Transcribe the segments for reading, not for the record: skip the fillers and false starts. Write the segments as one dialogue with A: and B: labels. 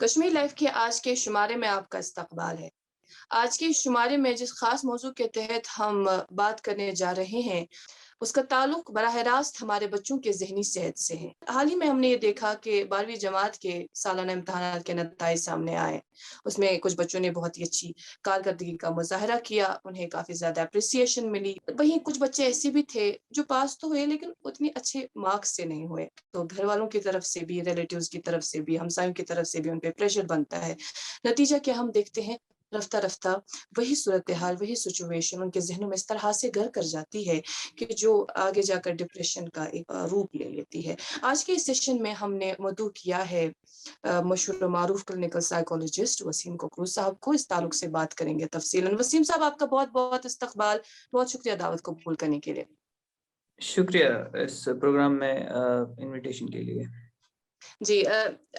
A: Kashmir life के आज के शुमारे में आपका इस्तकबाल है। आज के इस शुमारे में जिस ख़ास मौज़ू के तहत हम बात करने जा रहे हैं, उसका ताल्लुक बराह रास्त हमारे बच्चों के ज़हनी सेहत से है। हाल ही में हमने ये देखा कि 12वीं जमात के सालाना इम्तिहानात के नताइज सामने आए। उसमें कुछ बच्चों ने बहुत ही अच्छी कारकर्दगी का मुज़ाहरा किया, उन्हें काफ़ी ज़्यादा एप्रिसिएशन मिली। वहीं कुछ बच्चे ऐसे भी थे जो पास तो हुए लेकिन उतने अच्छे मार्क्स से नहीं हुए। तो घर वालों की तरफ से भी, रिलेटिव्स की तरफ से भी, हमसायों की तरफ से भी उन पे प्रेशर बनता है। नतीजा क्या हम देखते हैं, रफ्ता-रफ्ता वही सूरत-ए-हाल, वही सिचुएशन उनके ज़हनों में इस तरह से घर कर जाती है कि जो आगे जाकर डिप्रेशन का एक रूप ले लेती है। आज के इस सेशन में हमने मदऊ किया है मशहूर और मारूफ क्लिनिकल साइकोलॉजिस्ट वसीम कोकरूज साहब को। इस ताल्लुक से बात करेंगे तफ़सीलन। वसीम साहब, आपका बहुत-बहुत इस्तकबाल, बहुत शुक्रिया दावत कबूल करने के लिए।
B: शुक्रिया इस प्रोग्राम में इनविटेशन के लिए।
A: जी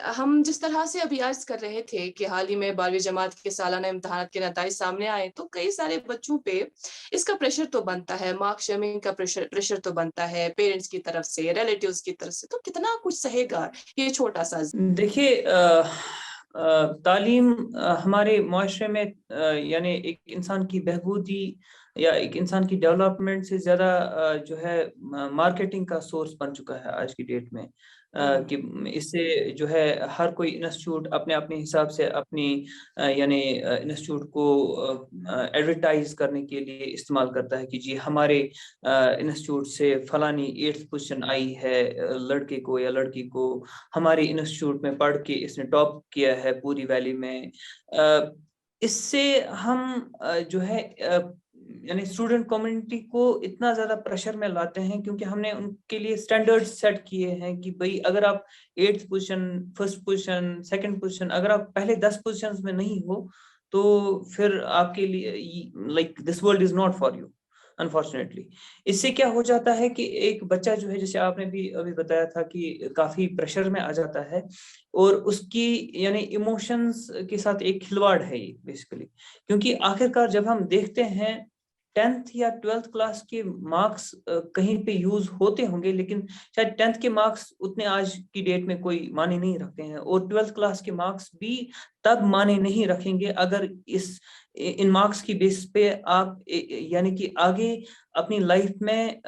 A: हम जिस तरह से अभी अर्ज़ कर रहे थे कि हाल ही में 12वीं जमात के सालाना इम्तिहानात के नताइज सामने आए, तो कई सारे बच्चों पे इसका प्रेशर तो बनता है, मार्क शेमिंग का प्रेशर प्रेशर तो बनता है, पेरेंट्स की तरफ से, रिलेटिव्स की तरफ से, तो कितना कुछ सहेगा ये छोटा-सा
B: देखिए तालीम हमारे मुआशरे में यानी एक इंसान की बहबूदी या एक इंसान की डेवलपमेंट से ज़्यादा जो है मार्केटिंग का सोर्स बन चुका है आज की डेट में।
A: हुँ,
B: कि इससे जो है हर कोई इंस्टीट्यूट अपने अपने हिसाब से अपनी यानी इंस्टीट्यूट को एडवर्टाइज करने के लिए इस्तेमाल करता है कि जी हमारे इंस्टीट्यूट से फलानी 8th पोजीशन आई है लड़के को या लड़की को, हमारे इंस्टीट्यूट में पढ़ के इसने टॉप किया है पूरी वैली में। इससे हम जो है यानी स्टूडेंट कम्युनिटी को इतना ज़्यादा प्रेशर में लाते हैं क्योंकि हमने उनके लिए स्टैंडर्ड्स सेट किए हैं कि भई अगर आप 8th position, 1st position, 2nd position अगर आप पहले 10 पोज़ीशंस में नहीं हो, तो फिर आपके लिए like this world is not for you unfortunately. इससे क्या हो जाता है कि एक बच्चा जो है जैसे आपने भी अभी बताया था कि काफ़ी प्रेशर में आ जाता है और उसकी यानी इमोशंस के साथ एक खिलवाड़ है ये बेसिकली। क्योंकि आखिरकार जब हम देखते हैं 10th या 12th क्लास के मार्क्स कहीं पे यूज़ होते होंगे लेकिन शायद 10th के मार्क्स उतने आज की डेट में कोई मायने नहीं रखते हैं और 12th क्लास के मार्क्स भी तब मायने नहीं रखेंगे अगर इन मार्क्स की बेस पे आप यानी कि आगे अपनी लाइफ में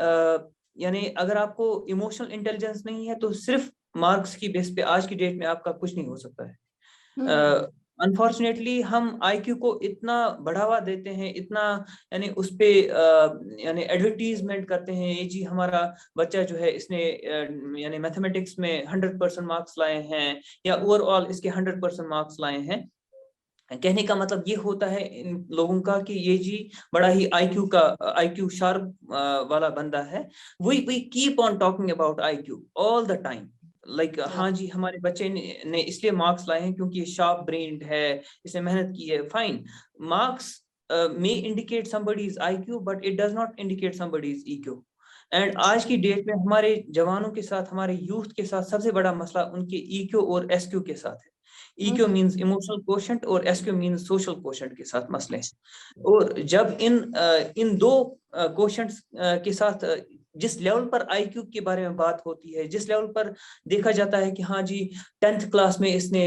B: यानी अगर आपको इमोशनल इंटेलिजेंस नहीं है तो सिर्फ मार्क्स की बेस पे आज की डेट में आपका कुछ नहीं हो सकता है।
A: हुँ,
B: अनफॉर्चुनेटली हम आईक्यू को इतना बढ़ावा देते हैं, इतना यानी उस पे यानी एडवर्टाइजमेंट करते हैं, ये जी हमारा बच्चा जो है इसने यानी मैथमेटिक्स में 100% मार्क्स लाए हैं या ओवरऑल इसके 100% मार्क्स लाए हैं। कहने का मतलब ये होता है इन लोगों का कि ये जी बड़ा ही आईक्यू शार्प वाला बंदा है। We keep on talking about IQ all the time. Like
A: या
B: हाँ जी हमारे बच्चे ने इसलिए मार्क्स लाए हैं क्योंकि ये शार्प ब्रेन्ड है, इसने मेहनत की है। Fine, marks may indicate somebody's IQ but it does not indicate somebody's EQ। And आज की डेट में हमारे जवानों के साथ, हमारे यूथ के साथ सबसे बड़ा मसला उनके ईक्यू और एसक्यू के साथ है। ईक्यू
A: हुँ,
B: मींस इमोशनल कोशेंट और एसक्यू मींस सोशल कोशेंट के साथ मसले हैं। और जब इन दो कोशेंट्स के साथ जिस लेवल पर आईक्यू के बारे में बात होती है, जिस लेवल पर देखा जाता है कि हाँ जी 10th क्लास में इसने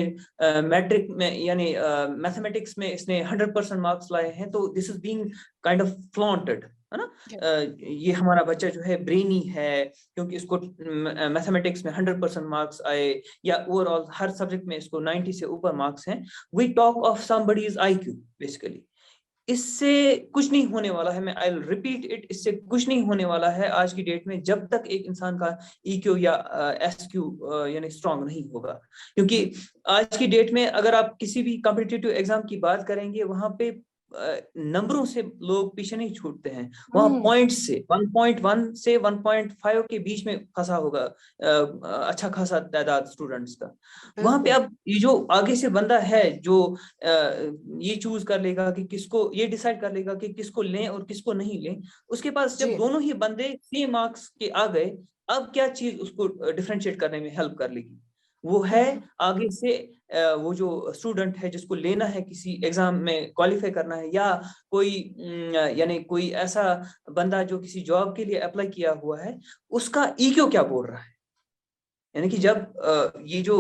B: मैट्रिक में यानी मैथमेटिक्स में इसने 100% मार्क्स लाए हैं, तो this is being kind of flaunted, है ना।
A: या
B: ये हमारा बच्चा जो है ब्रेनी है क्योंकि इसको मैथमेटिक्स में 100% मार्क्स आए या ओवरऑल हर सब्जेक्ट में इसको 90 से ऊपर मार्क्स हैं। We talk of somebody's IQ basically. इससे कुछ नहीं होने वाला है, मैं आई विल रिपीट इट, इससे कुछ नहीं होने वाला है आज की डेट में जब तक एक इंसान का ईक्यू या एसक्यू यानी स्ट्रांग नहीं होगा। क्योंकि आज की डेट में अगर आप किसी भी कॉम्पिटिटिव एग्जाम की बात करेंगे वहां पे नंबरों से लोग पीछे नहीं छूटते हैं, वहां
A: हुँ,
B: पॉइंट से 1.1 से 1.5 के बीच में फंसा होगा अच्छा खासा तादाद स्टूडेंट्स का। वहां पे
A: बिल्कुल।
B: अब ये जो आगे से बंदा है जो ये चूज कर लेगा कि किसको, ये डिसाइड कर लेगा कि किसको लें और किसको नहीं लें, उसके पास जब
A: जी,
B: दोनों ही बंदे सेम मार्क्स के आ गए, अब क्या चीज उसको डिफरेंशिएट करने में हेल्प कर लेगी? वो है
A: हुँ,
B: आगे से वो जो स्टूडेंट है जिसको लेना है, किसी एग्जाम में क्वालिफाई करना है, या कोई यानी कोई ऐसा बंदा जो किसी जॉब के लिए अप्लाई किया हुआ है, उसका ईक्यू क्या बोल रहा है। यानी कि जब ये जो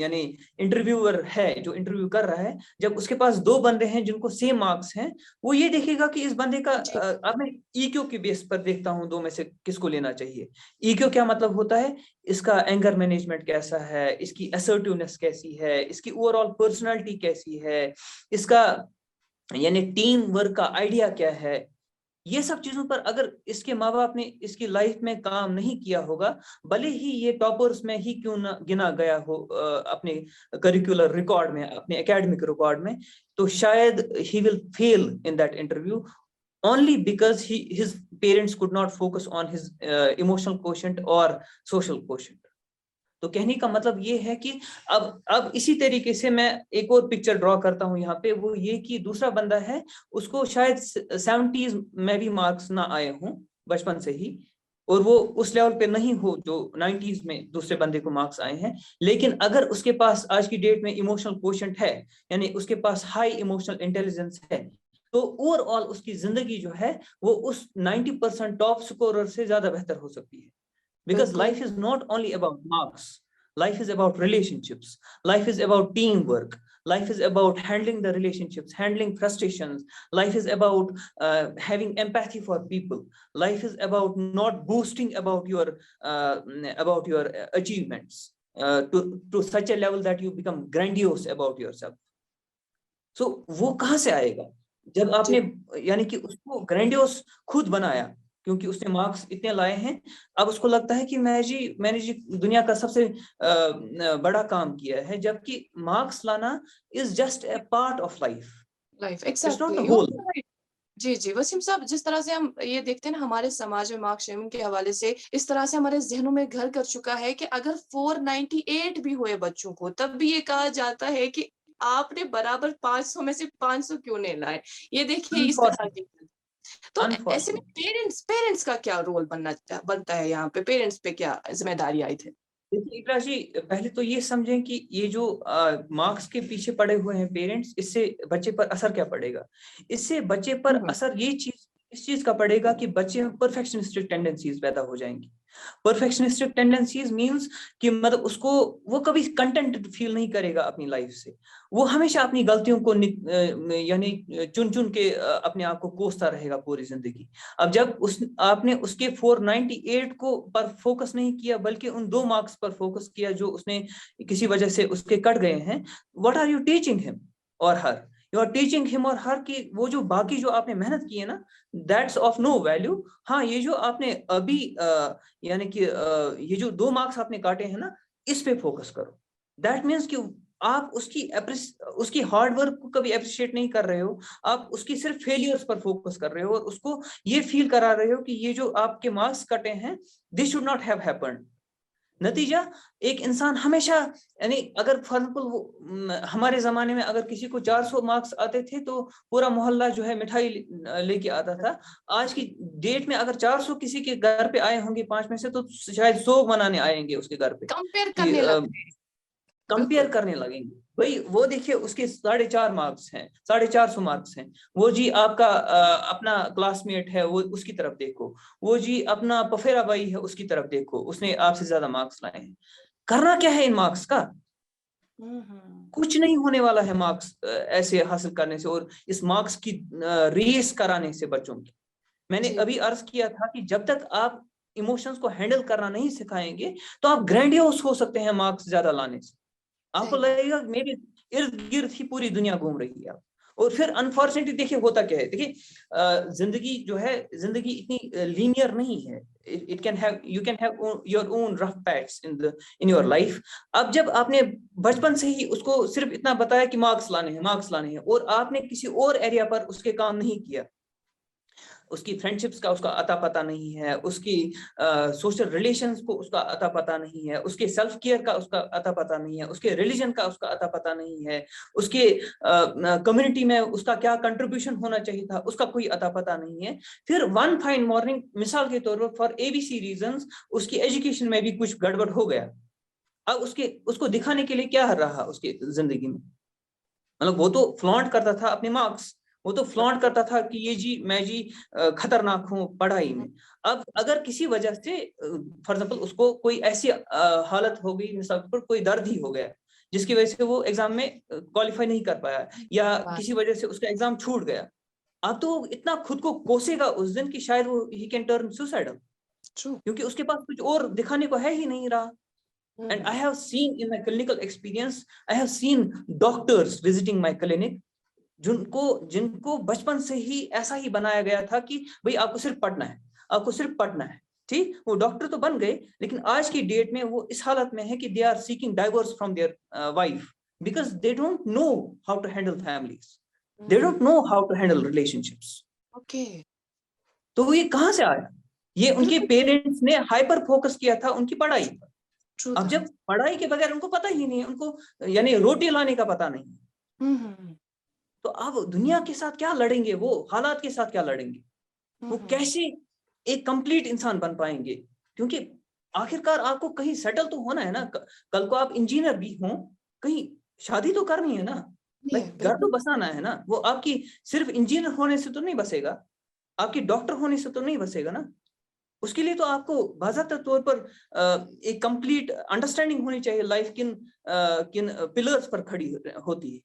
B: यानी इंटरव्यूअर है जो इंटरव्यू कर रहा है, जब उसके पास दो बंदे हैं जिनको सेम मार्क्स हैं, वो ये देखेगा कि इस बंदे का
A: जी,
B: अब मैं ईक्यू के बेस पर देखता हूं दो में से किसको लेना चाहिए। ईक्यू क्या मतलब होता है, इसका एंगर मैनेजमेंट कैसा है, इसकी असर्टिवनेस कैसी है, इसकी ओवरऑल पर्सनालिटी कैसी है, इसका यानी टीम वर्क का आइडिया क्या है। ये सब चीजों पर अगर इसके माँ बाप ने इसकी लाइफ में काम नहीं किया होगा, भले ही ये टॉपर्स में ही क्यों ना गिना गया हो अपने करिकुलर रिकॉर्ड में, अपने एकेडमिक रिकॉर्ड में, तो शायद he will fail in that interview only because his parents could not focus on his emotional quotient or social quotient। तो कहने का मतलब ये है कि अब इसी तरीके से मैं एक और पिक्चर ड्रॉ करता हूं यहाँ पे, वो ये कि दूसरा बंदा है, उसको शायद 70s में भी मार्क्स ना आए हों बचपन से ही, और वो उस लेवल पे नहीं हो जो 90s में दूसरे बंदे को मार्क्स आए हैं, लेकिन अगर उसके पास आज की डेट में इमोशनल कोशेंट है, यानी उसके पास हाई इमोशनल इंटेलिजेंस है, तो ओवरऑल उसकी जिंदगी जो है वो उस 90% टॉप स्कोरर से ज्यादा बेहतर हो सकती है। Because
A: बिल्कुल।
B: life is not only about marks, life is about relationships, life is about teamwork, life is about handling the relationships, handling frustrations, life is about having empathy for people, life is about not boasting about your achievements to such a level that you become grandiose about yourself। So वो कहाँ से आएगा, जब
A: जी,
B: आपने यानी कि उसको grandiose खुद बनाया, क्योंकि उसने मार्क्स इतने लाए हैं, अब उसको लगता है कि मैंने जी दुनिया का सबसे बड़ा काम किया है, जबकि मार्क्स लाना is just a part of life,
A: life
B: it's not the
A: exactly you
B: whole.
A: Are right. जी, जी, वसीम साहब, जिस तरह से हम ये देखते हैं ना हमारे समाज में मार्क्स शेमिंग के हवाले से, इस तरह से हमारे ज़हनों में घर कर चुका है कि अगर 498 भी हुए बच्चों को, तब भी ये कहा जाता है कि आपने बराबर 500 में से 500 क्यों नहीं लाए? ये देखिए इस तरह
B: अनफॉर्चुनेट,
A: की। तो ऐसे में
B: अनफॉर्चुनेट।
A: पेरेंट्स पेरेंट्स का क्या रोल बनता है यहाँ पे? पेरेंट्स पे क्या ज़िम्मेदारी आई थी?
B: देखिए इकरा जी, पहले तो ये समझें कि ये जो मार्क्स के पीछे पड़े हुए हैं पेरेंट्स, इससे बच्चे पर असर क्या पड़ेगा। इससे बच्चे पर
A: हुँ, हुँ।
B: असर इस चीज का पड़ेगा कि बच्चे में परफेक्शनिस्टिक टेंडेंसीज पैदा हो जाएंगी। परफेक्शनिस्टिक टेंडेंसीज मींस कि मतलब उसको, वो कभी कंटेंट फील नहीं करेगा अपनी लाइफ से, वो हमेशा अपनी गलतियों को यानी चुन चुन के अपने आप को कोसता रहेगा पूरी जिंदगी। अब जब आपने उसके 498 को पर फोकस नहीं किया, बल्कि उन 2 मार्क्स पर फोकस किया जो उसने किसी वजह से उसके कट गए हैं, what are you teaching him और her? You are teaching him और हर की वो जो बाकी जो आपने मेहनत की है ना, दैट्स ऑफ नो वैल्यू। हाँ, ये जो आपने अभी यानी कि ये जो 2 मार्क्स आपने काटे हैं ना, इस पे फोकस करो। दैट मीन्स कि आप उसकी हार्ड वर्क को कभी अप्रिशिएट नहीं कर रहे हो, आप उसकी सिर्फ फेलियर्स पर फोकस कर रहे हो, और उसको ये फील करा रहे हो कि ये जो आपके मार्क्स कटे हैं, this should not have happened. नतीजा, एक इंसान हमेशा, यानी अगर फॉर एग्जाम्पल हमारे जमाने में अगर किसी को 400 मार्क्स आते थे तो पूरा मोहल्ला जो है मिठाई लेके आता था। आज की डेट में अगर 400 किसी के घर पे आए होंगे 5 में से, तो शायद 100 मनाने आएंगे उसके घर पे
A: कंपेयर
B: कि
A: करने लगते हैं।
B: कंपेयर
A: बिल्कुल।
B: करने लगेंगे। भाई वो देखिए उसके 4.5 मार्क्स हैं, 450 मार्क्स हैं, वो जी आपका अपना क्लासमेट है, वो उसकी तरफ देखो, वो जी अपना पफेरा भाई है उसकी तरफ देखो, उसने आपसे ज्यादा मार्क्स लाए हैं। करना क्या है इन मार्क्स का?
A: हुँ, हुँ।
B: कुछ नहीं होने वाला है मार्क्स ऐसे हासिल करने से, और इस मार्क्स की रेस कराने से बच्चों की। मैंने
A: जी,
B: अभी अर्ज किया था कि जब तक आप इमोशंस को हैंडल करना नहीं सिखाएंगे, तो आप ग्रैंडियोस हो सकते हैं मार्क्स ज्यादा लाने से। आपको
A: सही बात।
B: लगेगा मेरे इर्द गिर्द ही पूरी दुनिया घूम रही है। और फिर अनफॉर्चुनेटली देखिए होता क्या है, देखिए जिंदगी जो है, जिंदगी इतनी लीनियर नहीं है। It can have, you can have your own rough pets in your life. अब जब आपने बचपन से ही उसको सिर्फ इतना बताया कि मार्क्स लाने हैं, मार्क्स लाने हैं, और आपने किसी और एरिया पर उसके काम नहीं किया, उसकी फ्रेंडशिप्स का उसका अता पता नहीं है, उसकी सोशल रिलेशंस को उसका अता पता नहीं है, उसके सेल्फ केयर का उसका अता पता नहीं है, उसके रिलीजन का उसका अता पता नहीं है, उसके कम्युनिटी में उसका क्या कंट्रीब्यूशन होना चाहिए था उसका कोई अता पता नहीं है। फिर वन फाइन मॉर्निंग, मिसाल के तौर पर फॉर एबीसी रीजंस, उसकी एजुकेशन में भी कुछ गड़बड़ हो गया। अब उसको दिखाने के लिए क्या रहा उसकी जिंदगी में? मतलब वो तो फ्लॉन्ट करता था अपने मार्क्स, वो तो फ्लॉन्ट करता था कि ये जी मैं जी खतरनाक हूँ पढ़ाई में। अब अगर किसी वजह से फॉर एग्जाम्पल उसको कोई ऐसी हालत हो गई, मिसाल पर कोई दर्द ही हो गया जिसकी वजह से वो एग्जाम में क्वालिफाई नहीं कर पाया, या किसी वजह से उसका एग्जाम छूट गया, अब तो इतना खुद को कोसेगा उस दिन कि शायद वो ही कैन टर्न सुसाइडल, क्योंकि उसके पास कुछ और दिखाने को है ही नहीं रहा। And I have seen in my clinical experience, I have seen doctors visiting my clinic, जिनको बचपन से ही ऐसा ही बनाया गया था कि भाई आपको सिर्फ पढ़ना है, आपको सिर्फ पढ़ना है। ठीक, वो डॉक्टर तो बन गए, लेकिन आज की डेट में वो इस हालत में है कि they are seeking divorce from their wife because they don't know how to handle families, they don't know how to handle relationships.
A: Okay,
B: तो ये कहां से आया? ये उनके पेरेंट्स ने हाइपर फोकस किया था उनकी पढ़ाई पर। अब जब पढ़ाई के बगैर उनको पता ही नहीं है, उनको यानी रोटी लाने का पता नहीं, तो अब दुनिया के साथ क्या लड़ेंगे, वो हालात के साथ क्या लड़ेंगे, वो कैसे एक कंप्लीट इंसान बन पाएंगे? क्योंकि आखिरकार आपको कहीं सेटल तो होना है ना, कल को आप इंजीनियर भी हो, कहीं शादी तो करनी है ना, घर तो बसाना है ना। वो आपकी सिर्फ इंजीनियर होने से तो नहीं बसेगा, आपकी डॉक्टर होने से तो नहीं बसेगा ना। उसके लिए तो आपको बाज़ाब्ता तौर पर एक कंप्लीट अंडरस्टैंडिंग होनी चाहिए लाइफ किन किन पिलर्स पर खड़ी होती है।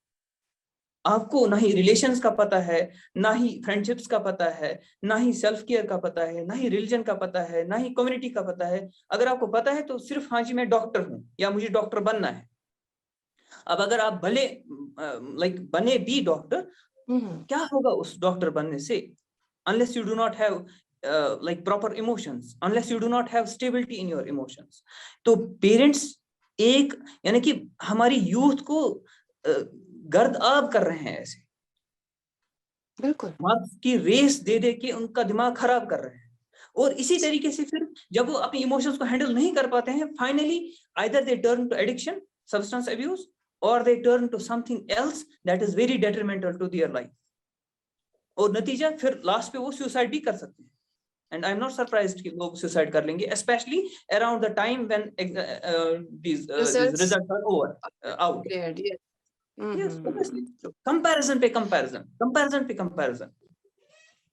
B: आपको ना ही रिलेशंस का पता है, ना ही फ्रेंडशिप्स का पता है, ना ही सेल्फ केयर का पता है, ना ही रिलीजन का पता है, ना ही कम्युनिटी का पता है। अगर आपको पता है तो सिर्फ हाँ जी मैं डॉक्टर हूँ या मुझे डॉक्टर बनना है। अब अगर आप भले बने भी डॉक्टर, क्या होगा उस डॉक्टर बनने से? Unless you do not have proper emotions, unless you do not have stability in your emotions. तो पेरेंट्स एक यानी कि हमारी यूथ को गर्द आब कर रहे हैं, ऐसे
A: बिल्कुल
B: मार्क्स की रेस दे दे के उनका दिमाग खराब कर रहे हैं। और इसी तरीके से फिर जब वो अपनी इमोशंस को हैंडल नहीं कर पाते हैं, finally either they turn to addiction, substance abuse, और they turn to something else that is very detrimental to their life. और नतीजा फिर लास्ट पे वो सुसाइड भी कर सकते हैं। And I am not surprised कि लोग सुसाइड कर लेंगे, specially around the time when these results are over, out. Yes, obviously. Comparison पे comparison.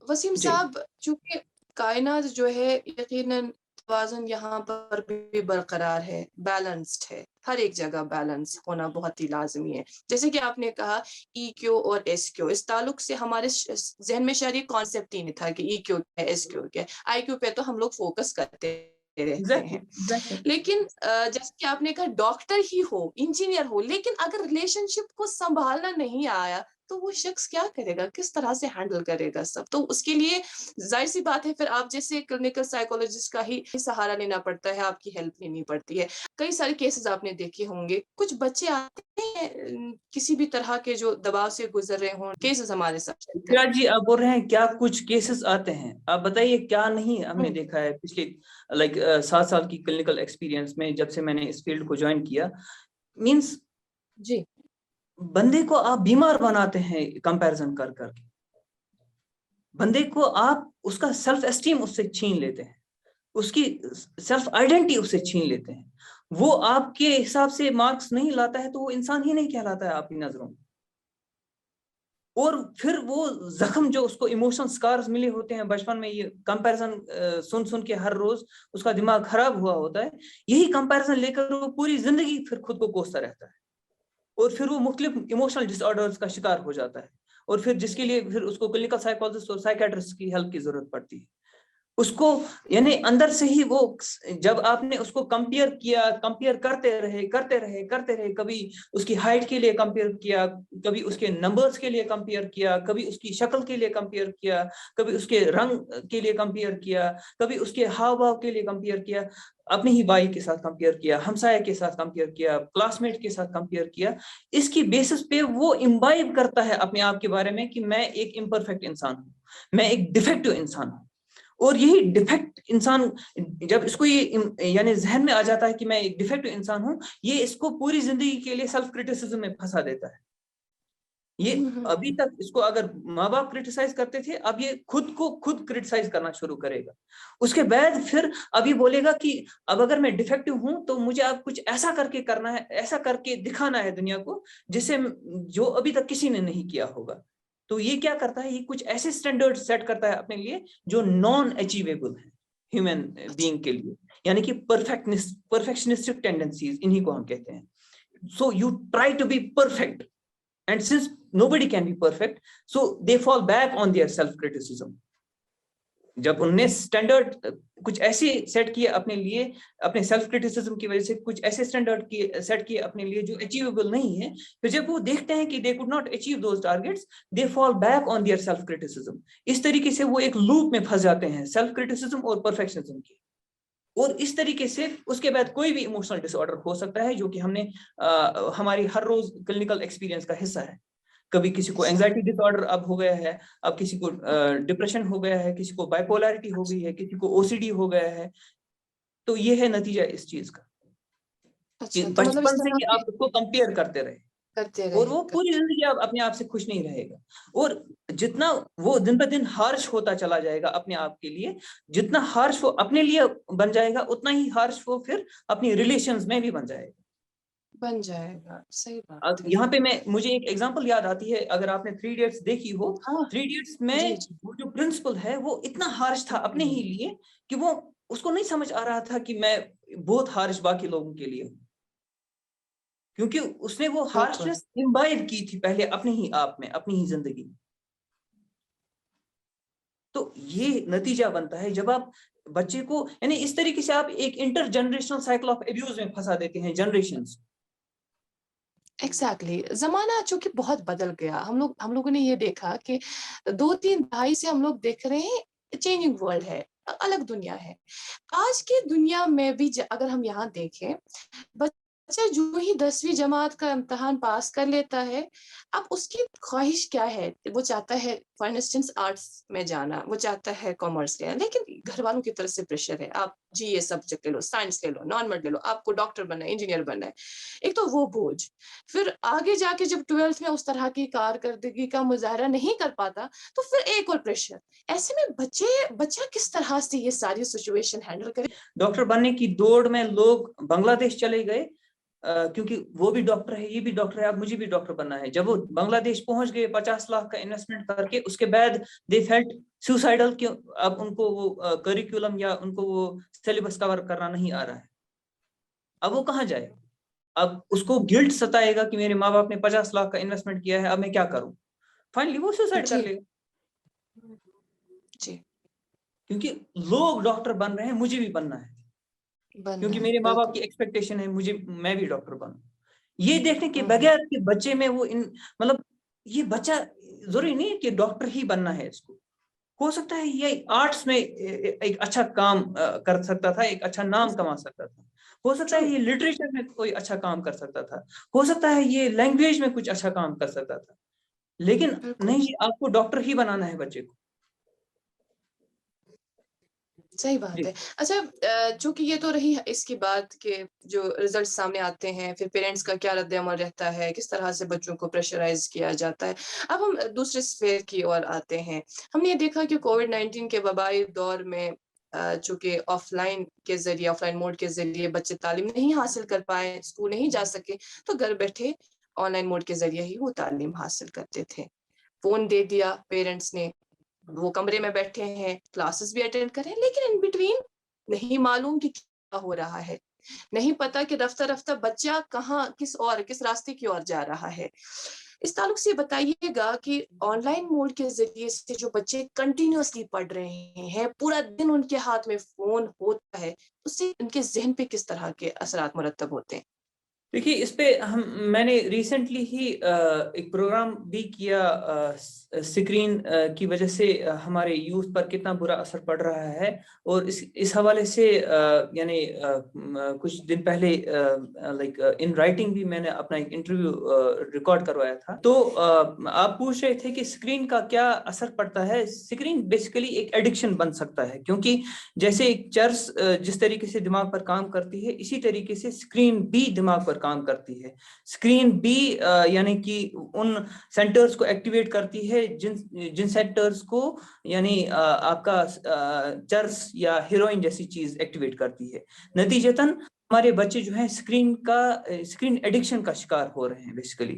A: वसीम साहब, चूंकि कायनात जो है यकीनन तवाज़ुन यहाँ पर भी बरकरार है, बैलेंस्ड है, हर एक जगह बैलेंस होना बहुत ही लाजमी है। जैसे कि आपने कहा EQ और SQ, इस ताल्लुक से हमारे जहन में शायद ये कॉन्सेप्ट ही नहीं था कि EQ क्या है, SQ क्या है। IQ पे तो हम लोग फोकस करते रहते हैं। लेकिन जैसे कि आपने कहा डॉक्टर ही हो, इंजीनियर हो, लेकिन अगर रिलेशनशिप को संभालना नहीं आया तो वो शख्स क्या करेगा, किस तरह से हैंडल करेगा सब? तो उसके लिए जाहिर सी बात है फिर आप जैसे क्लिनिकल साइकोलॉजिस्ट का ही सहारा लेना पड़ता है, आपकी हेल्प लेनी पड़ती है। कई सारे केसेस आपने देखे होंगे, कुछ बच्चे आते हैं किसी भी तरह के जो दबाव से गुजर रहे हों, केसेस हमारे साथ चलते
B: क्या
A: हैं।
B: जी आप बोल रहे हैं क्या कुछ केसेस आते हैं? आप बताइए क्या नहीं हमने देखा है पिछले 7 साल की क्लिनिकल एक्सपीरियंस में, जब से मैंने इस फील्ड को ज्वाइन किया। मींस
A: जी,
B: बंदे को आप बीमार बनाते हैं कंपैरिजन कर करके, बंदे को आप उसका सेल्फ एस्टीम उससे छीन लेते हैं, उसकी सेल्फ आइडेंटिटी उससे छीन लेते हैं। वो आपके हिसाब से मार्क्स नहीं लाता है तो वो इंसान ही नहीं कहलाता है आपकी नजरों में। और फिर वो जख्म जो उसको इमोशनल स्कार्स मिले होते हैं बचपन में, ये कंपैरिजन सुन सुन के हर रोज उसका दिमाग खराब हुआ होता है, यही कंपैरिजन लेकर वो पूरी जिंदगी फिर खुद को कोसता रहता है। और फिर वो मुख्तलिफ इमोशनल डिसऑर्डर्स का शिकार हो जाता है, और फिर जिसके लिए फिर उसको क्लिनिकल साइकोलॉजिस्ट और साइकियाट्रिस्ट की हेल्प की जरूरत पड़ती है। उसको यानी अंदर से ही वो, जब आपने उसको कंपेयर करते रहे, कभी उसकी हाइट के लिए कंपेयर किया, कभी उसके नंबर्स के लिए कंपेयर किया, कभी उसकी शक्ल के लिए कंपेयर किया, कभी उसके रंग के लिए कंपेयर किया, कभी उसके हाव भाव के लिए कंपेयर किया, अपने ही भाई के साथ कंपेयर किया, हमसाये के साथ कंपेयर किया, क्लासमेट के साथ कंपेयर किया। इसकी बेसिस पे वो इम्बाइब करता है अपने आप के बारे में कि मैं एक इम्परफेक्ट इंसान हूँ, मैं एक डिफेक्टिव इंसान हूँ। और यही डिफेक्ट इंसान जब इसको ये यानी जहन में आ जाता है कि मैं एक डिफेक्टिव इंसान हूं, ये इसको पूरी जिंदगी के लिए सेल्फ क्रिटिसिज्म में फंसा देता है। ये अभी तक इसको अगर माँ बाप क्रिटिसाइज करते थे, अब ये खुद को खुद क्रिटिसाइज करना शुरू करेगा। उसके बाद फिर अभी बोलेगा कि अब अगर मैं डिफेक्टिव हूं तो मुझे अब कुछ ऐसा करके करना है, ऐसा करके दिखाना है दुनिया को जिसे जो अभी तक किसी ने नहीं किया होगा। तो ये क्या करता है, ये कुछ ऐसे स्टैंडर्ड सेट करता है अपने लिए जो नॉन अचीवेबल है ह्यूमन बीइंग के लिए, यानी कि परफेक्शनिस्टिक टेंडेंसीज, इन्हीं को हम कहते हैं. So you try to be perfect, and since nobody can be perfect, so they fall back on their self criticism. जब उनने स्टैंडर्ड कुछ ऐसे सेट किए अपने लिए, अपने सेल्फ क्रिटिसिज्म की वजह से कुछ ऐसे स्टैंडर्ड किए सेट किए अपने लिए जो अचीवेबल नहीं है, फिर जब वो देखते हैं कि they could not achieve those targets, they fall back on their self criticism. इस तरीके से वो एक लूप में फंस जाते हैं सेल्फ क्रिटिसिज्म और परफेक्शनिज्म की. और इस तरीके से उसके बाद कोई भी इमोशनल डिसऑर्डर हो सकता है, जो कि हमने हमारी हर रोज क्लिनिकल एक्सपीरियंस का हिस्सा है. कभी किसी को एंजाइटी डिसऑर्डर अब हो गया है, अब किसी को डिप्रेशन हो गया है, किसी को बाइपोलैरिटी हो गई है, किसी को ओसीडी हो गया है. तो ये है नतीजा इस चीज का.
A: अच्छा, तो मतलब
B: बचपन से ही आप उसको कंपेयर करते रहे और वो पूरी जिंदगी आप अपने आप से खुश नहीं रहेगा. और जितना वो दिन ब दिन हार्श होता चला जाएगा अपने आप के लिए, जितना हार्श वो अपने लिए बन जाएगा, उतना ही हार्श वो फिर अपनी रिलेशंस में भी बन जाएगा.
A: सही बात
B: अब
A: है.
B: यहाँ पे मुझे एक एग्जांपल याद आती है, अगर आपने 3 इडियट्स देखी हो.
A: हाँ,
B: 3 इडियट्स में वो जो प्रिंसिपल है वो इतना हार्श था अपने ही लिए कि वो उसको नहीं समझ आ रहा था कि मैं बहुत हार्श बाकी लोगों के लिए हूँ, क्योंकि उसने वो हार्शनेस इम्बाइब की थी पहले अपने ही आप में, अपनी ही जिंदगी में. तो ये नतीजा बनता है जब आप बच्चे को, यानी इस तरीके से आप एक inter generational cycle of abuse में फंसा देते हैं जनरेशंस.
A: एग्जैक्टली जमाना चूंकि बहुत बदल गया, हम लोगों ने ये देखा कि 2-3 दहाई से हम लोग देख रहे हैं चेंजिंग वर्ल्ड है, अलग दुनिया है. आज की दुनिया में भी अगर हम यहाँ देखें, बच्चा जो ही 10वीं जमात का इम्तिहान पास कर लेता है, अब उसकी ख्वाहिश क्या है? वो चाहता है फॉर इंस्टेंस आर्ट्स में जाना, वो चाहता है कॉमर्स लेना, लेकिन घर वालों की तरफ से प्रेशर है, आप जी ये सब्जेक्ट ले लो, साइंस ले लो, नॉन मेड ले लो, आपको डॉक्टर बनना है, इंजीनियर बनना है. एक तो वो बोझ, फिर आगे जाके जब 12th में उस तरह की कारकर्दगी का मुजाहरा नहीं कर पाता, तो फिर एक और प्रेशर. ऐसे में बच्चा किस तरह से ये सारी सिचुएशन हैंडल करे?
B: डॉक्टर बनने की दौड़ में लोग बांग्लादेश चले गए, क्योंकि वो भी डॉक्टर है, ये भी डॉक्टर है, अब मुझे भी डॉक्टर बनना है. जब वो बांग्लादेश पहुंच गए 50 लाख का इन्वेस्टमेंट करके, उसके बाद दे फेल्ट सुसाइडल, क्यों? अब उनको वो करिकुलम या उनको वो सिलेबस कवर करना नहीं आ रहा है. अब वो कहाँ जाए? अब उसको गिल्ट सताएगा कि मेरे माँ बाप ने 50 लाख का इन्वेस्टमेंट किया है, अब मैं क्या करूं? फाइनली वो सुसाइड कर लेगा.
A: जी,
B: क्योंकि लोग डॉक्टर बन रहे हैं, मुझे भी बनना है, क्योंकि मेरे माँ बाप की एक्सपेक्टेशन है मैं भी डॉक्टर बनूं. ये देखने के बगैर कि बच्चे में वो मतलब ये बच्चा जरूरी नहीं है कि डॉक्टर ही बनना है इसको. हो सकता है ये आर्ट्स में एक अच्छा काम कर सकता था, एक अच्छा नाम कमा सकता था. हो सकता है ये लिटरेचर में कोई अच्छा काम कर सकता था. हो सकता है ये लैंग्वेज में कुछ अच्छा काम कर सकता था. लेकिन नहीं, आपको डॉक्टर ही बनाना है बच्चे को.
A: सही बात है. अच्छा, चूंकि ये तो रही इसकी बात के जो रिजल्ट सामने आते हैं, फिर पेरेंट्स का क्या रद्द-ए-अमल रहता है, किस तरह से बच्चों को प्रेशराइज किया जाता है. अब हम दूसरे स्फेयर की ओर आते हैं. हमने ये देखा कि कोविड-19 के वबाई दौर में चूंकि ऑफलाइन मोड के जरिए बच्चे तालीम नहीं हासिल कर पाए, स्कूल नहीं जा सके, तो घर बैठे ऑनलाइन मोड के जरिए ही वो तालीम हासिल करते थे. फोन दे दिया पेरेंट्स ने, वो कमरे में बैठे हैं, क्लासेस भी अटेंड कर रहे हैं, लेकिन इन बिटवीन नहीं मालूम कि क्या हो रहा है, नहीं पता कि रफ्ता-रफ्ता बच्चा किस रास्ते की ओर जा रहा है. इस ताल्लुक से बताइएगा कि ऑनलाइन मोड के ज़रिए से जो बच्चे कंटिन्यूअसली पढ़ रहे हैं, पूरा दिन उनके हाथ में फ़ोन होता है, उससे उनके ज़हन पे किस तरह के असरात मुरत्तब होते हैं?
B: देखिए, इस पे मैंने रिसेंटली ही एक प्रोग्राम भी किया, स्क्रीन की वजह से हमारे यूथ पर कितना बुरा असर पड़ रहा है. और इस हवाले से यानी कुछ दिन पहले लाइक इन राइटिंग भी मैंने अपना एक इंटरव्यू रिकॉर्ड करवाया था. तो आप पूछ रहे थे कि स्क्रीन का क्या असर पड़ता है. स्क्रीन बेसिकली एक एडिक्शन बन सकता है, क्योंकि जैसे एक चर्च जिस तरीके से दिमाग पर काम करती है, इसी तरीके से स्क्रीन भी दिमाग पर काम करती है. स्क्रीन भी यानी कि उन सेंटर्स को एक्टिवेट करती है जिन सेंटर्स को यानी आपका चर्च या हेरोइन जैसी चीज एक्टिवेट करती है. नतीजतन हमारे बच्चे जो हैं स्क्रीन एडिक्शन का शिकार हो रहे हैं बेसिकली।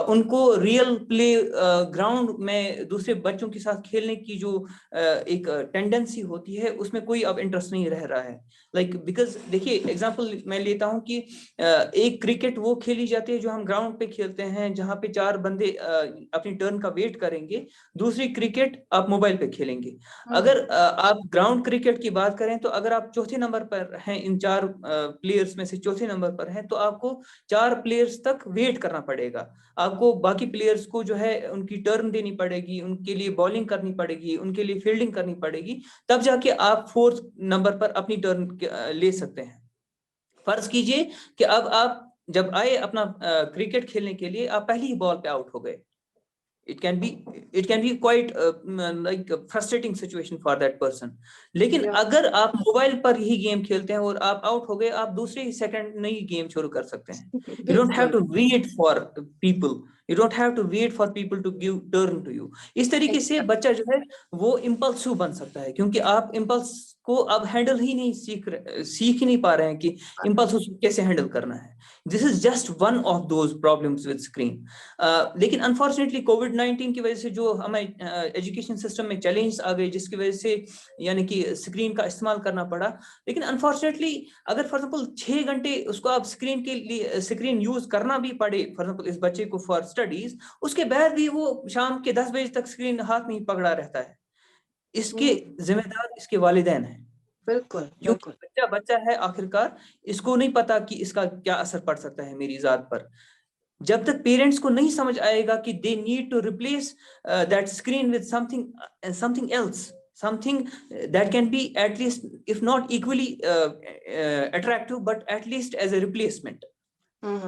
B: उनको रियल प्ले ग्राउंड में दूसरे बच्चों के साथ खेलने की जो एक टेंडेंसी होती है, उसमें कोई अब इंटरेस्ट नहीं रह रहा है। बिकॉज देखिए, एग्जांपल मैं लेता हूं कि एक क्रिकेट वो खेली जाती है जो हम ग्राउंड पे खेलते हैं, जहां पे 4 बंदे अपनी टर्न का वेट करेंगे। दूसरी क्रिकेट आप मोबाइल पे खेलेंगे। अगर आप ग्राउंड क्रिकेट की बात करें, तो अगर आप चौथे नंबर पर हैं, इन 4 प्लेयर्स में से चौथे नंबर पर हैं, तो आपको 4 प्लेयर्स तक वेट करना पड़ेगा। आपको बाकी प्लेयर्स को जो है उनकी टर्न देनी पड़ेगी, उनके लिए बॉलिंग करनी पड़ेगी, उनके लिए फील्डिंग करनी पड़ेगी, तब जाके आप 4th नंबर पर अपनी टर्न ले सकते हैं। फर्ज कीजिए कि अब आप जब आए अपना क्रिकेट खेलने के लिए, आप पहली ही बॉल पे आउट हो गए। it can be quite like a frustrating situation for that person. लेकिन अगर आप मोबाइल पर ही गेम खेलते हैं और आप आउट हो गए, आप दूसरे ही सेकंड नई गेम शुरू कर सकते हैं। You don't have to wait for people. You don't have to wait for people to give turn to you. इस तरीके से बच्चा जो है वो इम्पल्सिव बन सकता है, क्योंकि आप इम्पल्स को अब हैंडल ही नहीं सीख ही नहीं पा रहे हैं कि इम्पल्स कैसे हैंडल करना है। This is just one of those problems with screen. लेकिन अनफॉर्चुनेटली कोविड-19 की वजह से जो हमारे एजुकेशन सिस्टम में चैलेंज आ गए, जिसकी वजह से यानी कि स्क्रीन का इस्तेमाल करना पड़ा। लेकिन अनफॉर्चुनेटली अगर फॉर एग्जांपल 6 घंटे उसको आप स्क्रीन यूज करना भी पड़े फॉर एग्जांपल इस बच्चे को फॉर स्टडीज, उसके बाद भी वो शाम के 10 बजे तक स्क्रीन हाथ में पकड़ा रहता है। इसके जिम्मेदार इसके वालिदैन हैं।
A: बिल्कुल,
B: क्योंकि
A: बिल्कुल।
B: बच्चा है आखिरकार, इसको नहीं पता कि इसका क्या असर पड़ सकता है मेरी जात पर। जब तक पेरेंट्स को नहीं समझ आएगा कि they need to replace that screen with something else, something that can be at least if not equally attractive but at least as a replacement.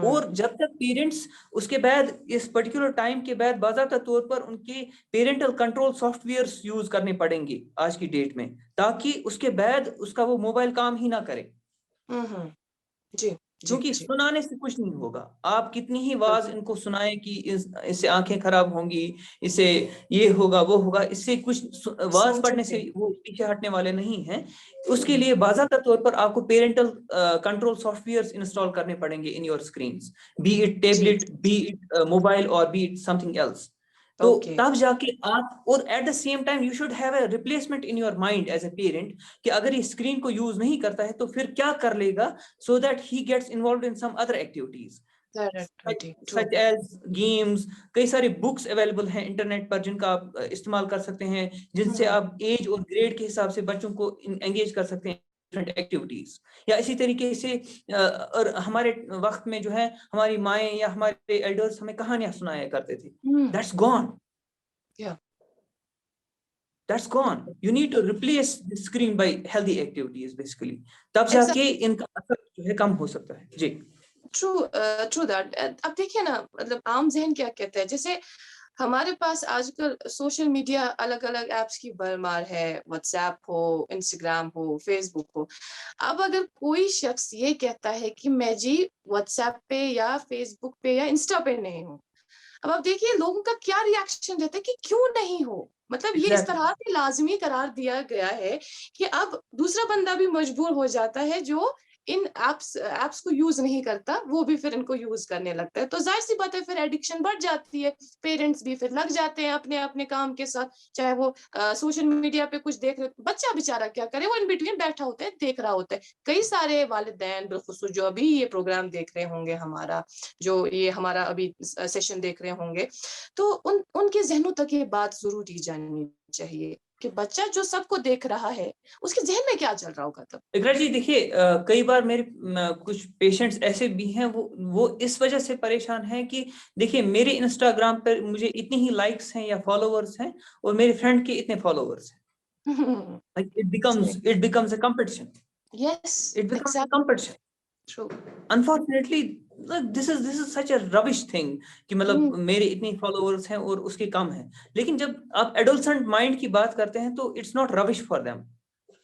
B: और जब तक पेरेंट्स उसके बाद इस पर्टिकुलर टाइम के बाद बाज़ाब्ता तौर पर उनके पेरेंटल कंट्रोल सॉफ्टवेयर्स यूज करने पड़ेंगे आज की डेट में, ताकि उसके बाद उसका वो मोबाइल काम ही ना करे।
A: जी,
B: क्योंकि सुनाने से कुछ नहीं होगा। आप कितनी ही आवाज इनको सुनाएं कि इससे आंखें खराब होंगी, इससे ये होगा वो होगा, इससे कुछ आवाज पढ़ने से वो पीछे हटने वाले नहीं हैं। उसके लिए बाज़ाब्ता तौर पर आपको पेरेंटल कंट्रोल सॉफ्टवेयर्स इंस्टॉल करने पड़ेंगे in your screens, be it tablet, be it mobile और बी इट समथिंग एल्स। तो तब जाके आप, और at the same time you should have a replacement in your mind as a parent कि अगर ये स्क्रीन को यूज नहीं करता है तो फिर क्या कर लेगा, so that he gets involved in some other activities such as games. कई सारे बुक्स अवेलेबल हैं इंटरनेट पर जिनका आप इस्तेमाल कर सकते हैं, जिनसे आप एज और ग्रेड के हिसाब से बच्चों को एंगेज कर सकते हैं डिफरेंट एक्टिविटीज। या इसी तरीके से और हमारे वक्त में जो है हमारी माएँ या हमारे एल्डर्स हमें कहानियां सुनाया करते थे। That's gone.
A: Yeah.
B: That's gone. You need to replace the screen by healthy activities basically. तब जाके इनका असर जो है कम हो सकता है। जी।
A: True that. अब देखिए ना, मतलब आम ज़हन क्या कहता है, जैसे हमारे पास आजकल सोशल मीडिया अलग-अलग ऐप्स की भरमार है, व्हाट्सएप हो, इंस्टाग्राम हो, फेसबुक हो। अब अगर कोई शख्स ये कहता है कि मैं जी व्हाट्सएप पे या फेसबुक पे या इंस्टा पे नहीं हूँ, अब आप देखिए लोगों का क्या रिएक्शन रहता है कि क्यों नहीं हो? मतलब ये इस तरह से लाज़मी करार दिया गया है कि अब दूसरा बंदा भी मजबूर हो जाता है जो इन ऐप्स को यूज़ नहीं करता, वो भी फिर इनको यूज़ करने लगता है। तो ज़ाहिर-सी बात है, फिर एडिक्शन बढ़ जाती है। पेरेंट्स भी फिर लग जाते हैं अपने-अपने काम के साथ, चाहे वो सोशल मीडिया पे कुछ देख रहे, बच्चा बेचारा क्या करे, वो इन बिटवीन बैठा होता है, देख रहा होता है। कई सारे वालिदैन बिलखुसूस जो अभी ये प्रोग्राम देख रहे होंगे हमारा, जो ये हमारा अभी सेशन देख रहे होंगे, तो उनके ज़हनों तक ये बात ज़रूर दी जानी चाहिए कि बच्चा जो सबको देख रहा है, उसके ज़हन में क्या चल रहा होगा तब?
B: इकरा जी देखिए, कई बार मेरे कुछ पेशेंट्स ऐसे भी हैं, वो इस वजह से परेशान हैं कि देखिए मेरे इंस्टाग्राम पर मुझे इतनी ही लाइक्स हैं या फॉलोवर्स हैं और मेरे फ्रेंड के इतने फॉलोवर्स हैं। Like it becomes a competition.
A: Yes,
B: It becomes a
A: exactly.
B: competition.
A: True.
B: Unfortunately, this is such a rubbish thing कि मतलब मेरे इतने फॉलोअर्स हैं और उसके कम हैं। लेकिन जब आप एडोलसेंट माइंड की बात करते हैं तो it's not rubbish for them.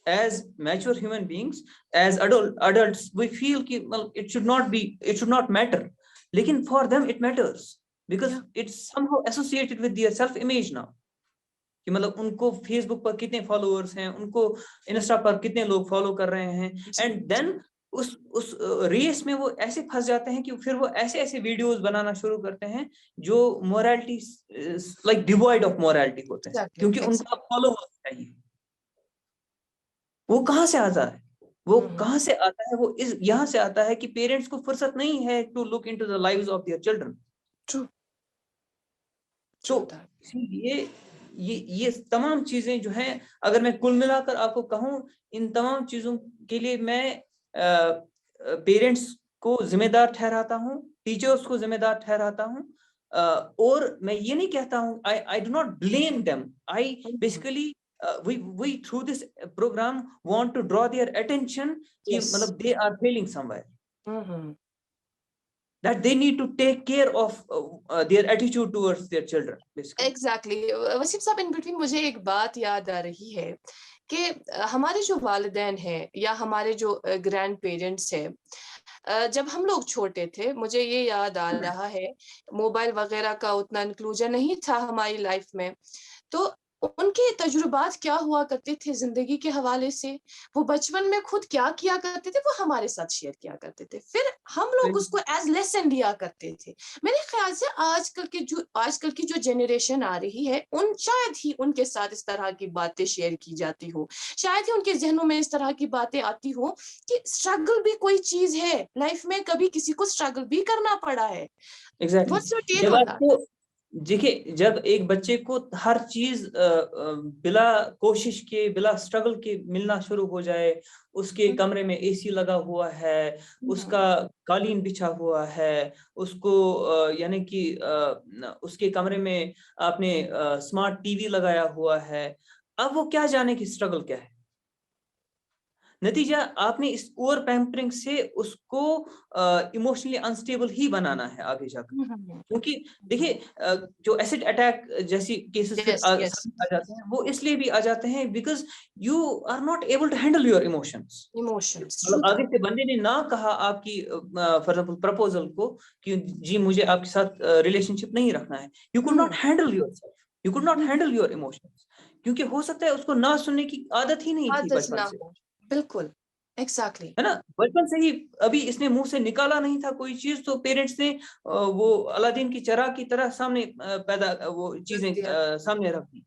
B: As mature human beings, as adults, we feel कि well, it should not matter. लेकिन for them it matters because it's somehow associated with their self image now. कि मतलब उनको Facebook पर कितने followers हैं, उनको Insta पर कितने लोग फॉलो कर रहे हैं, एंड देन उस रेस में वो ऐसे फंस जाते हैं कि फिर वो ऐसे वीडियोस बनाना शुरू करते हैं जो morality like devoid of morality होते हैं,
A: एग्जैक्टली
B: क्योंकि उनका फॉलोअर्स चाहिए। वो कहाँ से आता है? वो कहाँ से आता है? वो इस यहाँ से आता है कि पेरेंट्स को फुर्सत नहीं है to look into the lives of their children.
A: True
B: तो
A: ट्रू दैट।
B: इसीलिए ये तमाम चीजें जो हैं, अगर मैं कुल मिलाकर आपको कहूं, इन तमाम चीजों के लिए मैं पेरेंट्स को जिम्मेदार ठहराता हूं, टीचर्स को जिम्मेदार ठहराता हूं, और मैं ये नहीं कहता हूं, I do not blame them, I basically we through this program want to draw their attention कि
A: यस।
B: मतलब they are failing somewhere,
A: hmm.
B: that they need to take care of their attitude towards their children basically.
A: Exactly Wasim साहब, in between मुझे एक बात याद आ रही है कि हमारे जो वालिदैन हैं या हमारे जो ग्रैंड पेरेंट्स हैं, जब हम लोग छोटे थे, मुझे ये याद आ रहा है, मोबाइल वगैरह का उतना इंक्लूजन नहीं था हमारी लाइफ में, तो उनके तजुर्बात क्या हुआ करते थे जिंदगी के हवाले से, वो बचपन में खुद क्या किया करते थे, वो हमारे साथ शेयर किया करते थे, फिर हम लोग उसको एज लेसन लिया करते थे। मेरे ख्याल से आजकल की जो जनरेशन आ रही है, उन शायद ही उनके साथ इस तरह की बातें शेयर की जाती हो, शायद ही उनके जहनों में इस तरह की बातें आती हो कि स्ट्रगल भी कोई चीज है लाइफ में, कभी किसी को स्ट्रगल भी करना पड़ा है।
B: एग्जैक्टली
A: व्हाट्स योर टेक
B: जब
A: ऑन दैट?
B: आपको देखिए, जब एक बच्चे को हर चीज बिला कोशिश के, बिला स्ट्रगल के मिलना शुरू हो जाए, उसके कमरे में एसी लगा हुआ है, उसका कालीन बिछा हुआ है, उसको यानी कि उसके कमरे में आपने स्मार्ट टीवी लगाया हुआ है, अब वो क्या जाने की स्ट्रगल क्या है। नतीजा आपने इस ओवर पैम्परिंग से उसको इमोशनली अनस्टेबल ही बनाना है आगे जाकर, क्योंकि देखिए जो एसिड अटैक जैसी केसेस फिर
A: यस यस।
B: आ जाते हैं, वो इसलिए भी आ जाते हैं because you are not able to handle your emotions.
A: Emotions, true
B: मतलब आगे
A: दैट।
B: से बंदे ने ना कहा आपकी फॉर एग्जांपल प्रपोजल को कि जी मुझे आपके साथ रिलेशनशिप नहीं रखना है, you could not handle yourself, you could not handle your emotions, क्योंकि हो सकता है उसको ना सुनने की आदत ही नहीं थी
A: आदत
B: बचपन
A: ना
B: से,
A: हो, बिल्कुल, एग्जैक्टली।
B: है ना। बचपन से ही अभी इसने मुंह से निकाला नहीं था कोई चीज, तो पेरेंट्स ने वो अलादीन की चिराग की तरह सामने पैदा वो चीजें सामने रख दी।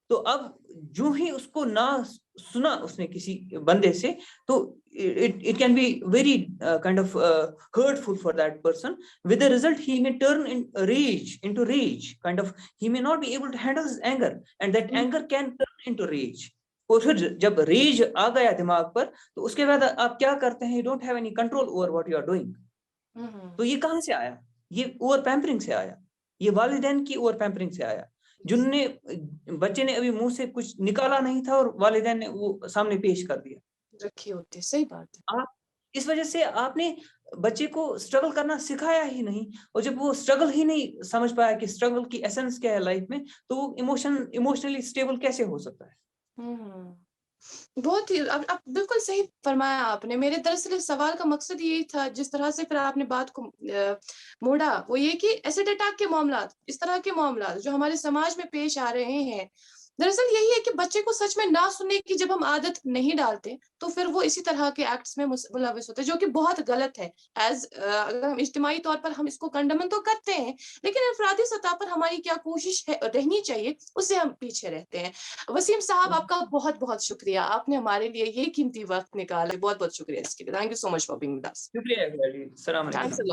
B: तो अब जो ही उसको ना सुना उसने किसी बंदे से, तो it can be very kind of hurtful for that person, with the result he may turn into rage, kind of he may not be able to handle his anger, and that anger can turn into rage। और फिर जब raise आ गया दिमाग पर, तो उसके बाद आप क्या करते हैं, you don't have any control over what you are doing. तो ये कहां से आया? ये ओवर पैम्परिंग से आया, ये वालिदैन की ओवर पैम्परिंग से आया, जिनने बच्चे ने अभी मुंह से कुछ निकाला नहीं था और वालिदैन ने वो सामने पेश कर दिया
A: रखी होती, सही बात है।
B: आप। इस वजह से आपने बच्चे को स्ट्रगल करना सिखाया ही नहीं, और जब वो स्ट्रगल ही नहीं समझ पाया कि स्ट्रगल की एसेंस क्या है लाइफ में, तो वो इमोशनली स्टेबल कैसे हो सकता है।
A: बहुत ही अब बिल्कुल सही फरमाया आपने। मेरे दरअसल इस सवाल का मकसद यही था, जिस तरह से फिर आपने बात को मोड़ा, वो ये कि एसिड अटैक के मामलात, इस तरह के मामलात जो हमारे समाज में पेश आ रहे हैं, दरअसल यही है कि बच्चे को सच में ना सुनने की जब हम आदत नहीं डालते, तो फिर वो इसी तरह के एक्ट्स में मुलविस होते हैं, जो कि बहुत गलत है। अगर हम इज्तिमाई तौर पर हम इसको कंडमन तो करते हैं, लेकिन अफरादी सतह पर हमारी क्या कोशिश है रहनी चाहिए, उससे हम पीछे रहते हैं। वसीम साहब, आपका बहुत बहुत शुक्रिया, आपने हमारे लिए ये कीमती वक्त निकाला, बहुत बहुत शुक्रिया इसके लिए। Thank you so much for being with us.
B: शुक्रिया। सलाम अलैकुम।
A: Thanks a lot.